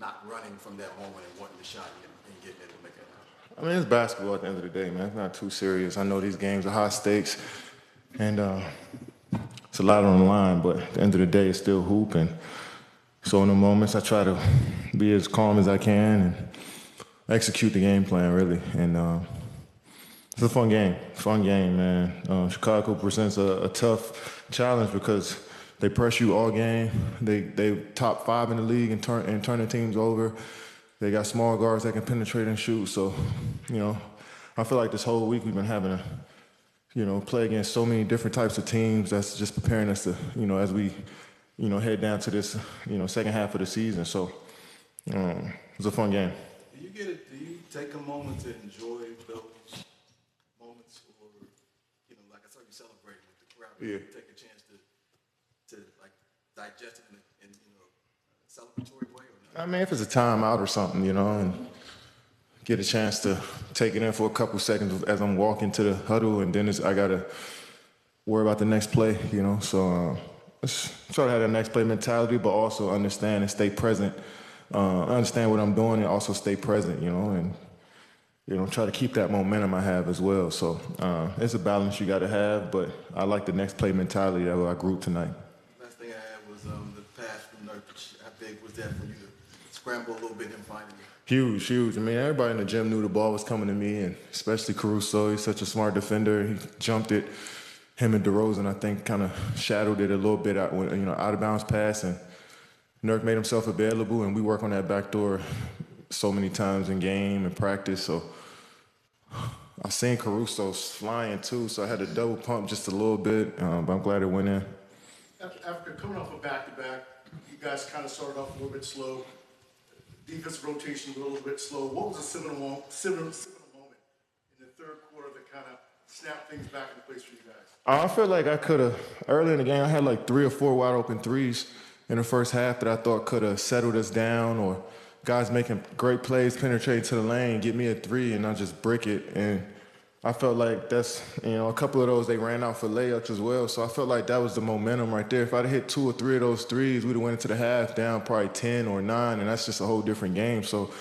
not running from that moment and wanting the shot and getting it and making it happen? I mean, it's basketball at the end of the day, man. It's not too serious. I know these games are high stakes, and it's a lot on the line, but at the end of the day, it's still hoop. And so in the moments, I try to be as calm as I can and execute the game plan, really. And it's a fun game, man. Chicago presents a tough challenge because they press you all game. They top 5 in the league and turning teams over. They got small guards that can penetrate and shoot. So, I feel like this whole week we've been having to, play against so many different types of teams. That's just preparing us to, as we, head down to this, second half of the season. So, it's a fun game. Do you take a moment to enjoy those moments, or like I saw you celebrating with the crowd? Yeah. You take a chance to like digest it in a celebratory way, or not? I mean, if it's a timeout or something, and get a chance to take it in for a couple seconds as I'm walking to the huddle, and then I gotta worry about the next play, So let's try to have that next play mentality, but also understand and stay present. Understand what I'm doing and also stay present, and try to keep that momentum I have as well. So it's a balance you got to have, but I like the next play mentality that I grew tonight. Last thing I had was the pass from Nurkic. How big was that for you to scramble a little bit and find it? Huge. I mean, everybody in the gym knew the ball was coming to me, and especially Caruso. He's such a smart defender. He jumped it. Him and DeRozan, I think, kind of shadowed it a little bit out of bounds pass, and Nurk made himself available, and we work on that backdoor so many times in game and practice. So I seen Caruso flying too, so I had to double pump just a little bit, but I'm glad it went in. After coming off a back-to-back, you guys kind of started off a little bit slow. Defensive rotation a little bit slow. What was a seminal moment in the third quarter that kind of snapped things back into place for you guys? I feel like I could have, early in the game, I had like 3 or 4 wide open threes in the first half that I thought could have settled us down, or guys making great plays, penetrating to the lane, get me a 3, and I just brick it. And I felt like that's, a couple of those they ran out for layups as well. So I felt like that was the momentum right there. If I'd have hit 2 or 3 of those threes, we'd have went into the half down probably 10 or 9, and that's just a whole different game. So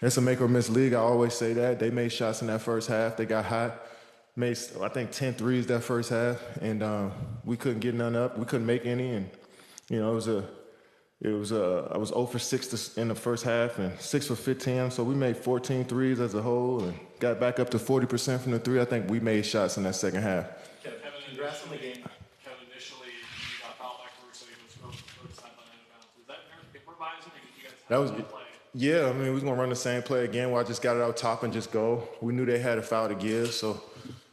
it's a make or miss league. I always say that. They made shots in that first half. They got hot. Made, I think, 10 threes that first half, and we couldn't get none up. We couldn't make any, and I was 0 for 6 in the first half and 6 for 15. So we made 14 threes as a whole and got back up to 40% from the 3. I think we made shots in that second half. Kevin, congrats on the game. Kevin, initially you got fouled by Caruso. He was first sideline out of bounds. Was that improvising, or did you guys have that play? Yeah, I mean, we was going to run the same play again where I just got it out top and just go. We knew they had a foul to give, so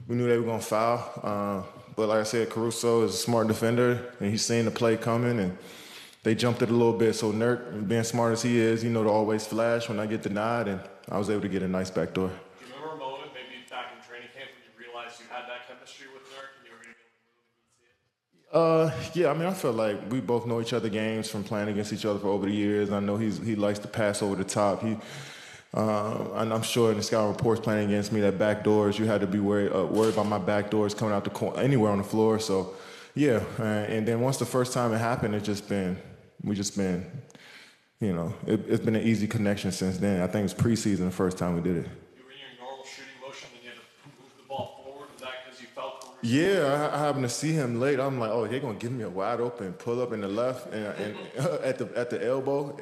we knew they were going to foul. But like I said, Caruso is a smart defender, and he's seen the play coming, and they jumped it a little bit. So Nurk, being smart as he is, to always flash when I get denied, and I was able to get a nice backdoor. Do you remember a moment, maybe back in training camp, when you realized you had that chemistry with Nurk and you were going to be able to move and see it? Yeah, I mean, I feel like we both know each other games from playing against each other for over the years. I know he likes to pass over the top. And I'm sure in the scouting reports playing against me that backdoors, you had to be worried about my backdoors coming out the corner, anywhere on the floor. So, yeah, and then once the first time it happened, it's been an easy connection since then. I think it was preseason the first time we did it. You were in your normal shooting motion, and you had to move the ball forward. Was that because you felt Caruso? Yeah, I happened to see him late. I'm like, oh, they're gonna give me a wide open pull up in the left and at the elbow,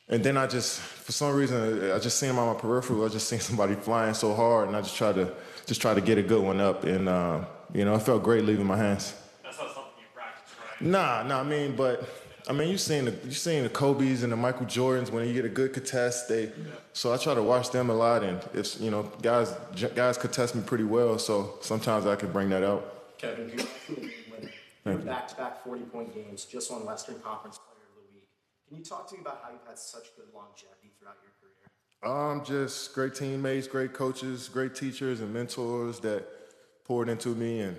and then I just, for some reason, I just seen him on my peripheral. I just seen somebody flying so hard, and I just tried to get a good one up, and it felt great leaving my hands. That's not something you practice, right? Nah. You seen the Kobe's and the Michael Jordans when you get a good contest. So I try to watch them a lot, and if guys contest me pretty well. So sometimes I can bring that out. Kevin, you back-to-back 40-point games, just won Western Conference Player of the Week. Can you talk to me about how you've had such good longevity throughout your career? Just great teammates, great coaches, great teachers and mentors that poured into me, and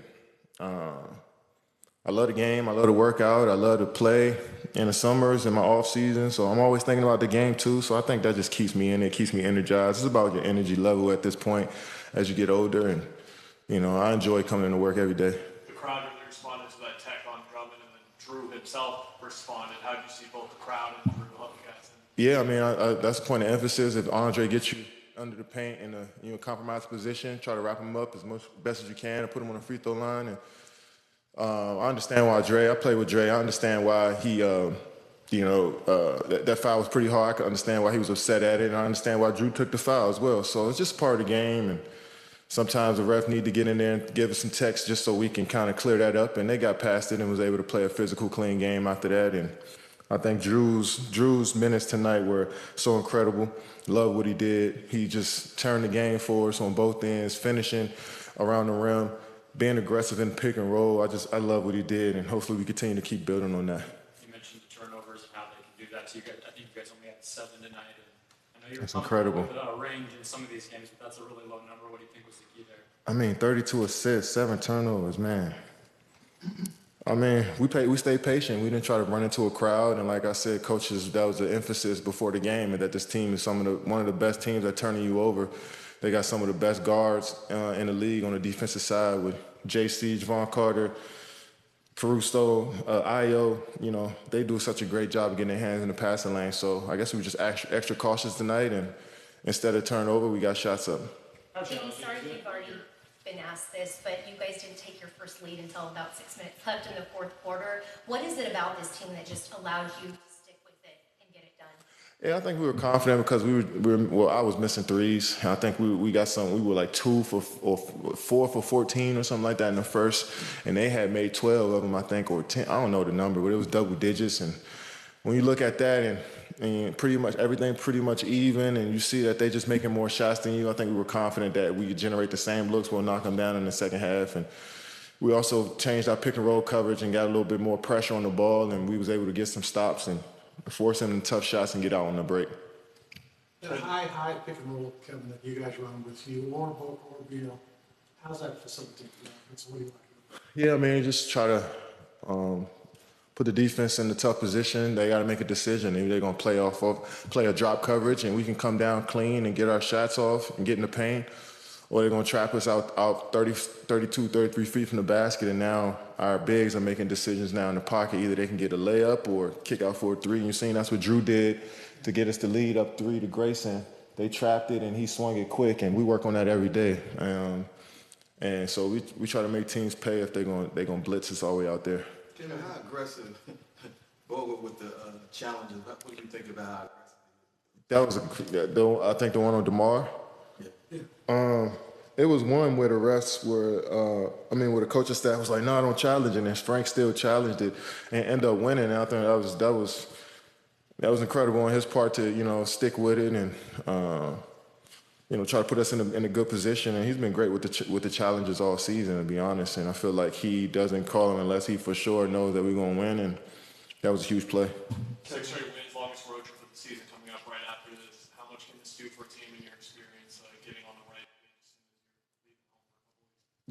I love the game. I love to work out. I love to play in the summers and my off season. So I'm always thinking about the game too. So I think that just keeps me in it, keeps me energized. It's about your energy level at this point as you get older, and I enjoy coming into work every day. The crowd really responded to that tech on Drummond, and then Drew himself responded. How did you see both the crowd and Drew help you guys? Yeah, I mean, that's the point of emphasis. If Andre gets you under the paint in a compromised position, try to wrap him up as best as you can and put him on the free throw line. And I understand why I played with Dre. I understand why he, that foul was pretty hard. I can understand why he was upset at it, and I understand why Drew took the foul as well. So it's just part of the game, and sometimes the ref need to get in there and give us some text just so we can kind of clear that up. And they got past it and was able to play a physical, clean game after that. And I think Drew's minutes tonight were so incredible. Love what he did. He just turned the game for us on both ends, finishing around the rim, being aggressive in pick and roll. I love what he did, and hopefully we continue to keep building on that. You mentioned the turnovers and how they can do that. So I think you guys only had 7 tonight. And I know you're That's incredible. With range in some of these games, but that's a really low number. What do you think was the key there? I mean, 32 assists, 7 turnovers, man. I mean, we stayed patient. We didn't try to run into a crowd. And like I said, coaches, that was the emphasis before the game, and that this team is one of the best teams at turning you over. They got some of the best guards in the league on the defensive side with J.C., Javon Carter, Caruso, Ayo. They do such a great job of getting their hands in the passing lane. So I guess we were just extra cautious tonight, and instead of turnover, we got shots up. Jimmy, sorry if you've already been asked this, but you guys didn't take your first lead until about 6 minutes left in the fourth quarter. What is it about this team that just allowed you to stick with it and get it done? Yeah, I think we were confident because I was missing threes. I think we got some. We were like 2 for 14 or something like that in the first, and they had made 12 of them, I think, or 10. I don't know the number, but it was double digits. And when you look at that and pretty much everything pretty much even, and you see that they just making more shots than you, I think we were confident that we could generate the same looks. We'll knock them down in the second half. And we also changed our pick and roll coverage and got a little bit more pressure on the ball, and we was able to get some stops and force them tough shots and get out on the break. That high pick and roll, Kevin, that you guys run with you or Book or Beal, how's that facilitate the offense? What do you like? Yeah, I mean, just try to put the defense in the tough position. They got to make a decision. Either they're going to play a drop coverage, and we can come down clean and get our shots off and get in the paint, or they're going to trap us out 30, 32, 33 feet from the basket, and now our bigs are making decisions now in the pocket. Either they can get a layup or kick out for a 3. And you've seen that's what Drew did to get us the lead up 3 to Grayson. They trapped it, and he swung it quick, and we work on that every day. And so we try to make teams pay if they're going to blitz us all the way out there. Kevin, how aggressive Bogut with the challenges? What do you think about how aggressive? That was, I think, the one on DeMar. Yeah. It was one where the refs were, where the coaching staff was like, no, I don't challenge it. And Frank still challenged it and ended up winning. And I think that was incredible on his part to, stick with it and, try to put us in a good position. And he's been great with the challenges all season, to be honest. And I feel like he doesn't call them unless he for sure knows that we're going to win. And that was a huge play. 6 straight wins, longest road trip of the season coming up right after this. How much can this do for a team in your experience, getting on the right pace?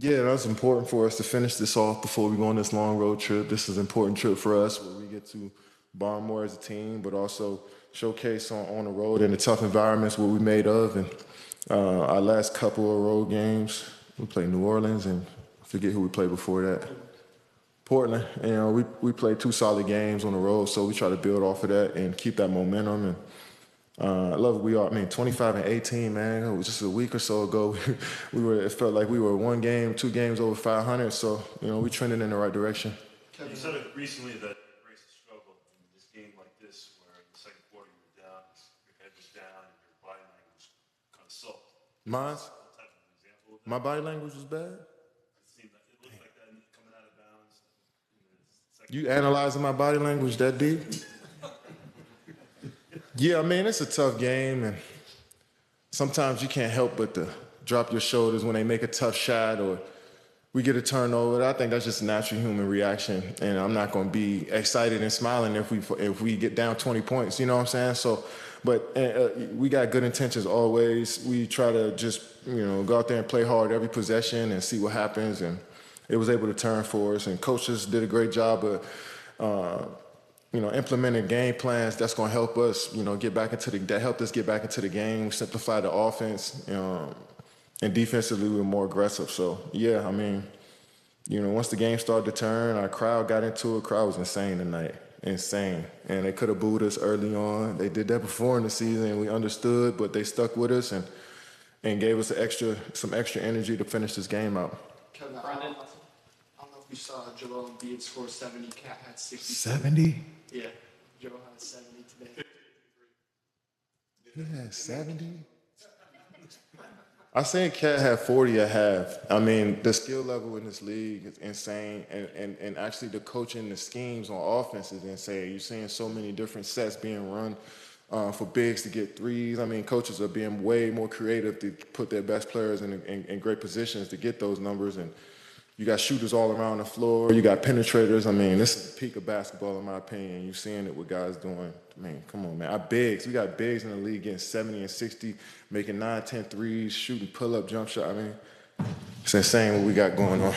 Yeah, that's important for us to finish this off before we go on this long road trip. This is an important trip for us where we get to bond more as a team, but also showcase on the road in the tough environments what we made of. And our last couple of road games, we played New Orleans, and I forget who we played before that. Portland. We played 2 solid games on the road, so we try to build off of that and keep that momentum. And I love it. 25 and 18, man. It was just a week or so ago. It felt like we were 1 game, 2 games over 500. So, we trending in the right direction. You said it recently that Grace has struggled in this game like this, where in the second quarter you were down, your head was down, and your body language kind of sulked. Mine? What type of example? My body language was bad? It looked like that coming out of bounds. You analyzing my body language that deep? Yeah, it's a tough game, and sometimes you can't help but to drop your shoulders when they make a tough shot or we get a turnover. I think that's just a natural human reaction, and I'm not going to be excited and smiling if we get down 20 points. You know what I'm saying? So, but we got good intentions always. We try to just go out there and play hard every possession and see what happens, and it was able to turn for us. And coaches did a great job of implementing game plans that's going to help us, get back into that helped us get back into the game, simplify the offense, and defensively we were more aggressive. So, yeah, once the game started to turn, our crowd got into it. Crowd was insane tonight. insane. And they could have booed us early on. They did that before in the season, and we understood, but they stuck with us and gave us some extra energy to finish this game out. Kevin, I don't know if you saw Joel Embiid score 70. Cat had 60. 70? Yeah, Joel had 70 today. He had 70? I seen Cat have 40 at half. I mean, the skill level in this league is insane, and actually the coaching, the schemes on offense is insane. You're seeing so many different sets being run for bigs to get threes. I mean, coaches are being way more creative to put their best players in great positions to get those numbers, and you got shooters all around the floor. You got penetrators. I mean, this is the peak of basketball, in my opinion. You're seeing it with guys doing. I mean, come on, man. We got bigs in the league getting 70 and 60, making 9, 10 threes, shooting pull-up jump shot. I mean, it's insane what we got going on.